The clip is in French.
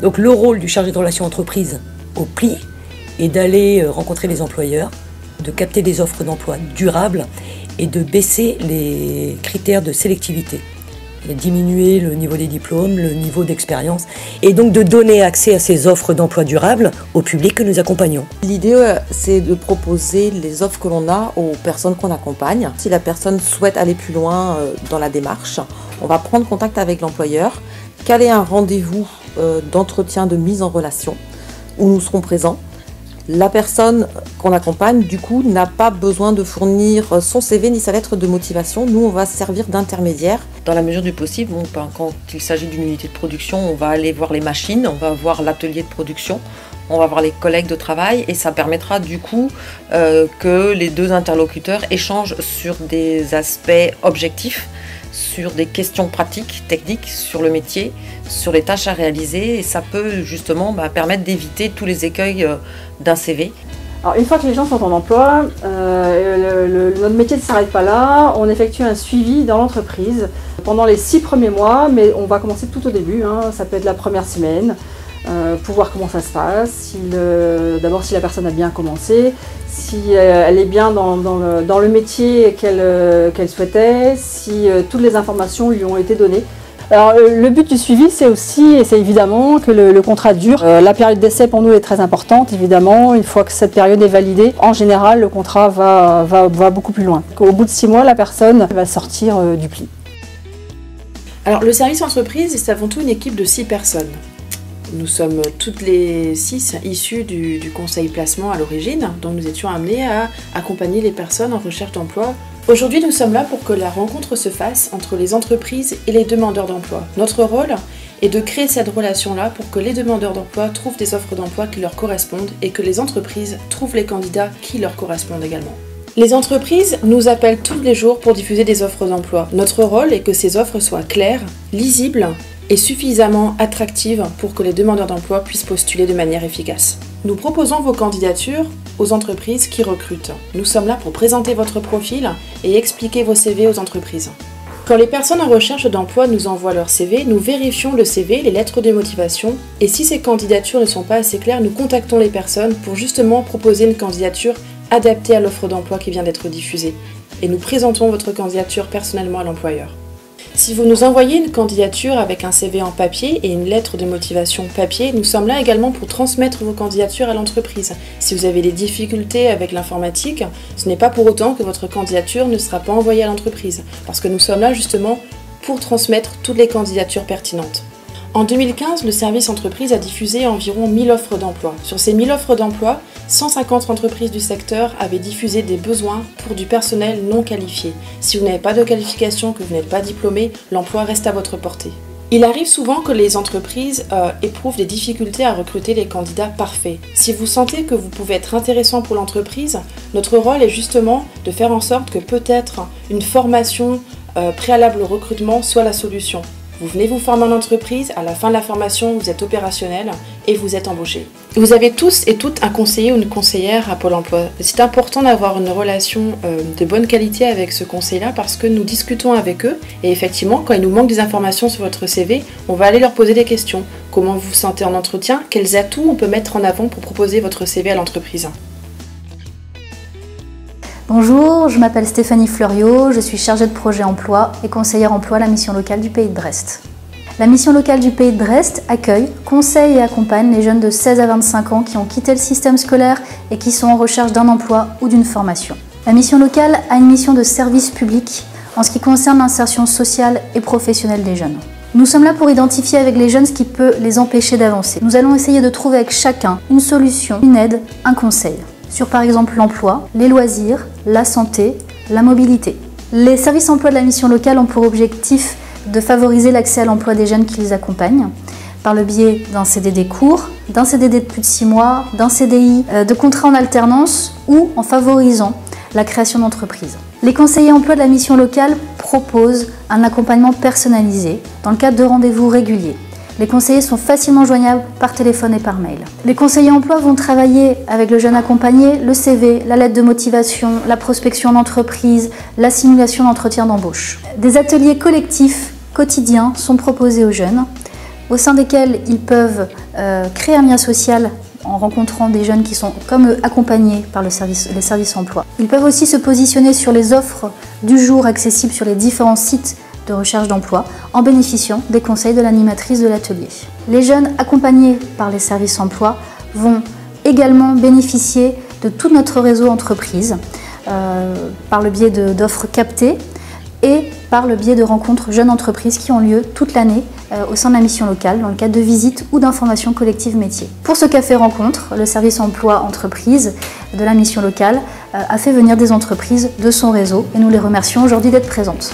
Donc le rôle du chargé de relations entreprise au PLI est d'aller rencontrer les employeurs, de capter des offres d'emploi durables et de baisser les critères de sélectivité, de diminuer le niveau des diplômes, le niveau d'expérience, et donc de donner accès à ces offres d'emploi durables au public que nous accompagnons. L'idée, c'est de proposer les offres que l'on a aux personnes qu'on accompagne. Si la personne souhaite aller plus loin dans la démarche, on va prendre contact avec l'employeur, caler un rendez-vous d'entretien de mise en relation où nous serons présents. La personne qu'on accompagne, du coup, n'a pas besoin de fournir son CV ni sa lettre de motivation. Nous, on va servir d'intermédiaire. Dans la mesure du possible, quand il s'agit d'une unité de production, on va aller voir les machines, on va voir l'atelier de production, on va voir les collègues de travail et ça permettra du coup que les deux interlocuteurs échangent sur des aspects objectifs, sur des questions pratiques, techniques, sur le métier, sur les tâches à réaliser et ça peut justement permettre d'éviter tous les écueils d'un CV. Alors, une fois que les gens sont en emploi, notre métier ne s'arrête pas là, on effectue un suivi dans l'entreprise pendant les 6 premiers mois, mais on va commencer tout au début, ça peut être la première semaine, pour voir comment ça se passe, d'abord si la personne a bien commencé, si elle est bien dans le métier qu'elle souhaitait, si toutes les informations lui ont été données. Alors, le but du suivi, c'est aussi, et c'est évidemment que le contrat dure. La période d'essai pour nous est très importante, évidemment. Une fois que cette période est validée, en général, le contrat va beaucoup plus loin. Au bout de 6 mois, la personne va sortir du pli. Alors, le service entreprise, c'est avant tout une équipe de 6 personnes. Nous sommes toutes les 6 issues du conseil placement à l'origine, donc nous étions amenés à accompagner les personnes en recherche d'emploi. Aujourd'hui, nous sommes là pour que la rencontre se fasse entre les entreprises et les demandeurs d'emploi. Notre rôle est de créer cette relation-là pour que les demandeurs d'emploi trouvent des offres d'emploi qui leur correspondent et que les entreprises trouvent les candidats qui leur correspondent également. Les entreprises nous appellent tous les jours pour diffuser des offres d'emploi. Notre rôle est que ces offres soient claires, lisibles et suffisamment attractives pour que les demandeurs d'emploi puissent postuler de manière efficace. Nous proposons vos candidatures aux entreprises qui recrutent. Nous sommes là pour présenter votre profil et expliquer vos CV aux entreprises. Quand les personnes en recherche d'emploi nous envoient leur CV, nous vérifions le CV, les lettres de motivation, et si ces candidatures ne sont pas assez claires, nous contactons les personnes pour justement proposer une candidature adaptée à l'offre d'emploi qui vient d'être diffusée. Et nous présentons votre candidature personnellement à l'employeur. Si vous nous envoyez une candidature avec un CV en papier et une lettre de motivation papier, nous sommes là également pour transmettre vos candidatures à l'entreprise. Si vous avez des difficultés avec l'informatique, ce n'est pas pour autant que votre candidature ne sera pas envoyée à l'entreprise, parce que nous sommes là justement pour transmettre toutes les candidatures pertinentes. En 2015, le service entreprise a diffusé environ 1000 offres d'emploi. Sur ces 1000 offres d'emploi, 150 entreprises du secteur avaient diffusé des besoins pour du personnel non qualifié. Si vous n'avez pas de qualification, que vous n'êtes pas diplômé, l'emploi reste à votre portée. Il arrive souvent que les entreprises éprouvent des difficultés à recruter les candidats parfaits. Si vous sentez que vous pouvez être intéressant pour l'entreprise, notre rôle est justement de faire en sorte que peut-être une formation préalable au recrutement soit la solution. Vous venez vous former en entreprise, à la fin de la formation, vous êtes opérationnel et vous êtes embauché. Vous avez tous et toutes un conseiller ou une conseillère à Pôle emploi. C'est important d'avoir une relation de bonne qualité avec ce conseiller-là parce que nous discutons avec eux et effectivement, quand il nous manque des informations sur votre CV, on va aller leur poser des questions. Comment vous vous sentez en entretien? Quels atouts on peut mettre en avant pour proposer votre CV à l'entreprise? Bonjour, je m'appelle Stéphanie Fleuriot, je suis chargée de projet emploi et conseillère emploi à la mission locale du Pays de Brest. La mission locale du Pays de Brest accueille, conseille et accompagne les jeunes de 16 à 25 ans qui ont quitté le système scolaire et qui sont en recherche d'un emploi ou d'une formation. La mission locale a une mission de service public en ce qui concerne l'insertion sociale et professionnelle des jeunes. Nous sommes là pour identifier avec les jeunes ce qui peut les empêcher d'avancer. Nous allons essayer de trouver avec chacun une solution, une aide, un conseil sur par exemple l'emploi, les loisirs, la santé, la mobilité. Les services emploi de la mission locale ont pour objectif de favoriser l'accès à l'emploi des jeunes qui les accompagnent par le biais d'un CDD court, d'un CDD de plus de 6 mois, d'un CDI, de contrats en alternance ou en favorisant la création d'entreprises. Les conseillers emploi de la mission locale proposent un accompagnement personnalisé dans le cadre de rendez-vous réguliers. Les conseillers sont facilement joignables par téléphone et par mail. Les conseillers emploi vont travailler avec le jeune accompagné, le CV, la lettre de motivation, la prospection d'entreprise, la simulation d'entretien d'embauche. Des ateliers collectifs quotidiens sont proposés aux jeunes au sein desquels ils peuvent créer un lien social en rencontrant des jeunes qui sont comme eux accompagnés par les services emploi. Ils peuvent aussi se positionner sur les offres du jour accessibles sur les différents sites de recherche d'emploi en bénéficiant des conseils de l'animatrice de l'atelier. Les jeunes accompagnés par les services emploi vont également bénéficier de tout notre réseau entreprise par le biais d'offres captées et par le biais de rencontres jeunes entreprises qui ont lieu toute l'année au sein de la mission locale dans le cadre de visites ou d'informations collectives métiers. Pour ce café rencontre, le service emploi entreprise de la mission locale a fait venir des entreprises de son réseau et nous les remercions aujourd'hui d'être présentes.